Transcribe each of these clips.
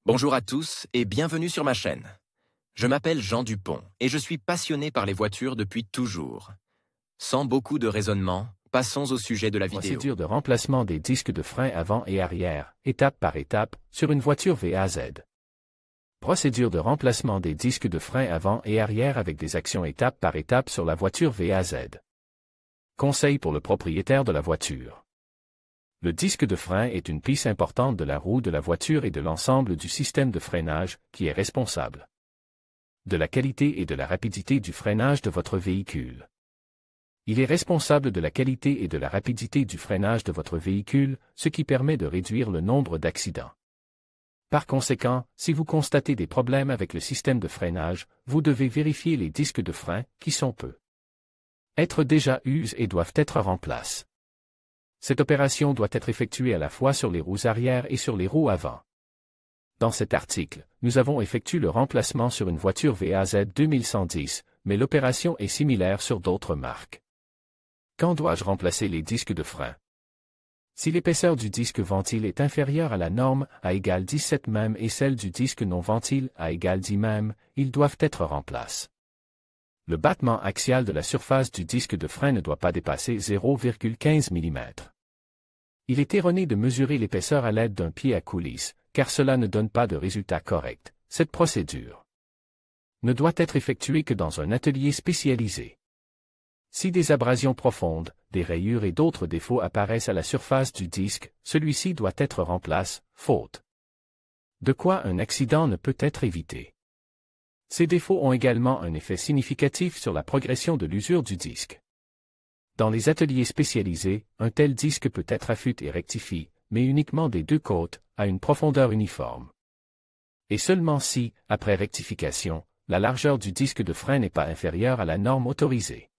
Bonjour à tous et bienvenue sur ma chaîne. Je m'appelle Jean Dupont et je suis passionné par les voitures depuis toujours. Sans beaucoup de raisonnement, passons au sujet de la vidéo. Procédure de remplacement des disques de frein avant et arrière, étape par étape, sur une voiture VAZ. Procédure de remplacement des disques de frein avant et arrière avec des actions étape par étape sur la voiture VAZ. Conseil pour le propriétaire de la voiture. Le disque de frein est une pièce importante de la roue de la voiture et de l'ensemble du système de freinage, qui est responsable de la qualité et de la rapidité du freinage de votre véhicule. Il est responsable de la qualité et de la rapidité du freinage de votre véhicule, ce qui permet de réduire le nombre d'accidents. Par conséquent, si vous constatez des problèmes avec le système de freinage, vous devez vérifier les disques de frein, qui sont être déjà usés et doivent être remplacés. Cette opération doit être effectuée à la fois sur les roues arrière et sur les roues avant. Dans cet article, nous avons effectué le remplacement sur une voiture VAZ 2110, mais l'opération est similaire sur d'autres marques. Quand dois-je remplacer les disques de frein? Si l'épaisseur du disque ventile est inférieure à la norme, à égale 17 mm et celle du disque non ventile, à égale 10 mm, ils doivent être remplacés. Le battement axial de la surface du disque de frein ne doit pas dépasser 0,15 mm. Il est erroné de mesurer l'épaisseur à l'aide d'un pied à coulisse, car cela ne donne pas de résultat correct. Cette procédure ne doit être effectuée que dans un atelier spécialisé. Si des abrasions profondes, des rayures et d'autres défauts apparaissent à la surface du disque, celui-ci doit être remplacé, faute de quoi un accident ne peut être évité. Ces défauts ont également un effet significatif sur la progression de l'usure du disque. Dans les ateliers spécialisés, un tel disque peut être affûté et rectifié, mais uniquement des deux côtés, à une profondeur uniforme. Et seulement si, après rectification, la largeur du disque de frein n'est pas inférieure à la norme autorisée.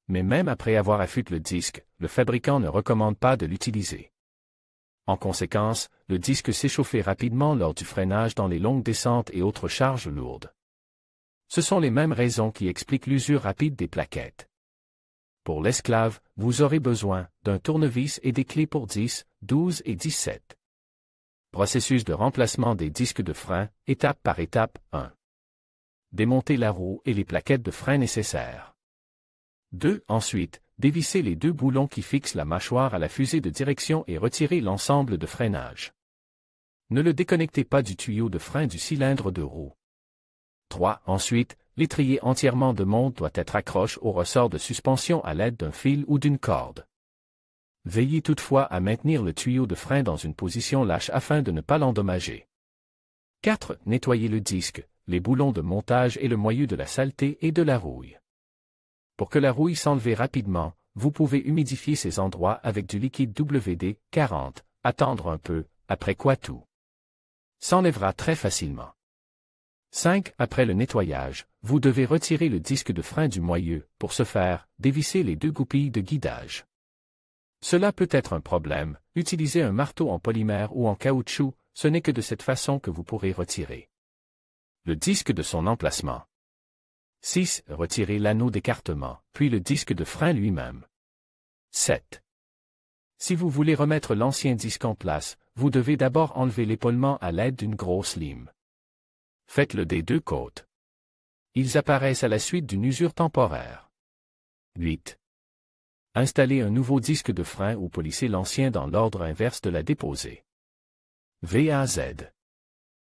Mais même après avoir affûté le disque, le fabricant ne recommande pas de l'utiliser. En conséquence, le disque s'échauffait rapidement lors du freinage dans les longues descentes et autres charges lourdes. Ce sont les mêmes raisons qui expliquent l'usure rapide des plaquettes. Pour l'esclave, vous aurez besoin d'un tournevis et des clés pour 10, 12 et 17. Processus de remplacement des disques de frein, étape par étape 1. Démonter la roue et les plaquettes de frein nécessaires. 2. Ensuite, dévisser les deux boulons qui fixent la mâchoire à la fusée de direction et retirer l'ensemble de freinage. Ne le déconnectez pas du tuyau de frein du cylindre de roue. 3. Ensuite, l'étrier entièrement de monte doit être accroché au ressort de suspension à l'aide d'un fil ou d'une corde. Veillez toutefois à maintenir le tuyau de frein dans une position lâche afin de ne pas l'endommager. 4. Nettoyez le disque, les boulons de montage et le moyeu de la saleté et de la rouille. Pour que la rouille s'enlève rapidement, vous pouvez humidifier ces endroits avec du liquide WD-40, attendre un peu, après quoi tout s'enlèvera très facilement. 5. Après le nettoyage, vous devez retirer le disque de frein du moyeu. Pour ce faire, dévisser les deux goupilles de guidage. Cela peut être un problème. Utilisez un marteau en polymère ou en caoutchouc, ce n'est que de cette façon que vous pourrez retirer le disque de son emplacement. 6. Retirez l'anneau d'écartement, puis le disque de frein lui-même. 7. Si vous voulez remettre l'ancien disque en place, vous devez d'abord enlever l'épaulement à l'aide d'une grosse lime. Faites-le des deux côtés. Ils apparaissent à la suite d'une usure temporaire. 8. Installez un nouveau disque de frein ou polissez l'ancien dans l'ordre inverse de la déposée. VAZ.